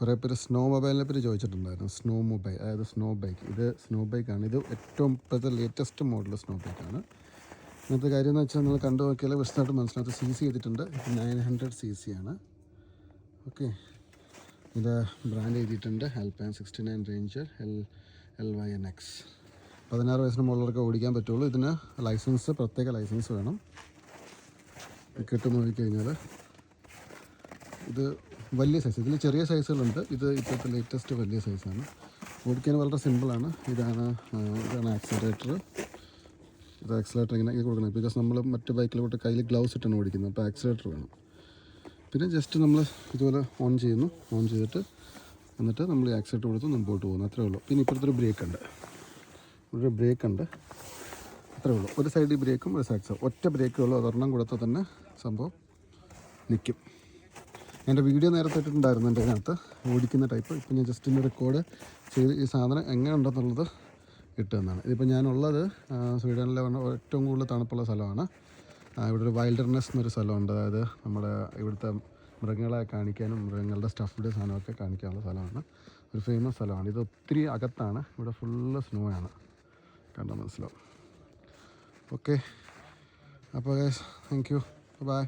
കുറേ പേര് സ്നോ മൊബൈലിനെ പറ്റി ചോദിച്ചിട്ടുണ്ടായിരുന്നു. സ്നോ മൊബൈൽ, അതായത് സ്നോ ബൈക്ക്. ഇത് സ്നോ ബൈക്കാണ്. ഇത് ഏറ്റവും ഇപ്പോഴത്തെ ലേറ്റസ്റ്റ് മോഡൽ സ്നോ ബൈക്കാണ്. ഇന്നത്തെ കാര്യം എന്ന് വെച്ചാൽ നിങ്ങൾ കണ്ടു നോക്കിയാൽ വിശദമായിട്ട് മനസ്സിലാകത്ത്. CC ചെയ്തിട്ടുണ്ട്. ഇത് 900 CC ആണ്. ഓക്കെ, ഇത് ബ്രാൻഡ് എഴുതിയിട്ടുണ്ട്. Alpine 69 ranger LYNX. 16 വയസ്സിന് മുകളിലൊക്കെ ഓടിക്കാൻ പറ്റുള്ളൂ. ഇതിന് ലൈസൻസ്, പ്രത്യേക ലൈസൻസ് വേണം. കിട്ടും നോക്കിക്കഴിഞ്ഞാൽ ഇത് വലിയ സൈസ്. ഇതിൽ ചെറിയ സൈസുകളുണ്ട്. ഇത് ഇപ്പോഴത്തെ ലേറ്റസ്റ്റ് വലിയ സൈസാണ്. ഓടിക്കാൻ വളരെ സിമ്പിളാണ്. ഇതാണ് ആക്സിലറേറ്റർ. ഇത് ആക്സിലേറ്റർ ഇങ്ങനെ ഇത് കൊടുക്കണം. ബിക്കോസ് നമ്മൾ മറ്റ് ബൈക്കിലോട്ട് കയ്യിൽ ഗ്ലൗസ് ഇട്ടാണ് ഓടിക്കുന്നത്. അപ്പോൾ ആക്സിലേറ്റർ വേണം. പിന്നെ ജസ്റ്റ് നമ്മൾ ഇതുപോലെ ഓൺ ചെയ്യുന്നു. ഓൺ ചെയ്തിട്ട് എന്നിട്ട് നമ്മൾ ഈ ആക്സിലേറ്റർ കൊടുത്ത് മുമ്പോട്ട് പോകുന്നു. അത്രേ ഉള്ളൂ. പിന്നെ ഇപ്പോഴത്തൊരു ബ്രേക്ക് ഉണ്ട്. ഒരു ബ്രേക്ക് ഉണ്ട്. അത്രേ ഉള്ളൂ. ഒരു സൈഡിൽ ബ്രേക്കും ഒരു സൈഡ് ഒറ്റ ബ്രേക്കേ ഉള്ളൂ. അതൊരെണ്ണം കൊടുത്താൽ തന്നെ സംഭവം നിൽക്കും. എൻ്റെ വീഡിയോ നേരത്തെ ഇട്ടിട്ടുണ്ടായിരുന്നു എൻ്റെ അതിനകത്ത് ഓടിക്കുന്ന ടൈപ്പ്. ഇപ്പം ഞാൻ ജസ്റ്റ് ഒന്ന് റെക്കോർഡ് ചെയ്ത് ഈ സാധനം എങ്ങനെ ഉണ്ടെന്നുള്ളത് ഇട്ടുതന്നാണ്. ഇതിപ്പോൾ ഞാനുള്ളത് സ്വീഡനിലെ ഏറ്റവും കൂടുതൽ തണുപ്പുള്ള സ്ഥലമാണ്. ഇവിടെ ഒരു വൈൽഡർനെസ് എന്നൊരു സ്ഥലമുണ്ട്. അതായത് നമ്മുടെ ഇവിടുത്തെ മൃഗങ്ങളെ കാണിക്കാനും മൃഗങ്ങളുടെ സ്റ്റഫ്ഡ് സാധനമൊക്കെ കാണിക്കാനുള്ള സ്ഥലമാണ്. ഒരു ഫേമസ് സ്ഥലമാണ്. ഇത് ഒത്തിരി അകത്താണ്. ഇവിടെ ഫുള്ള് സ്നോ ആണ്. കണ്ടാൽ മനസ്സിലാവും. ഓക്കെ, അപ്പോൾ താങ്ക് യു, ബൈ.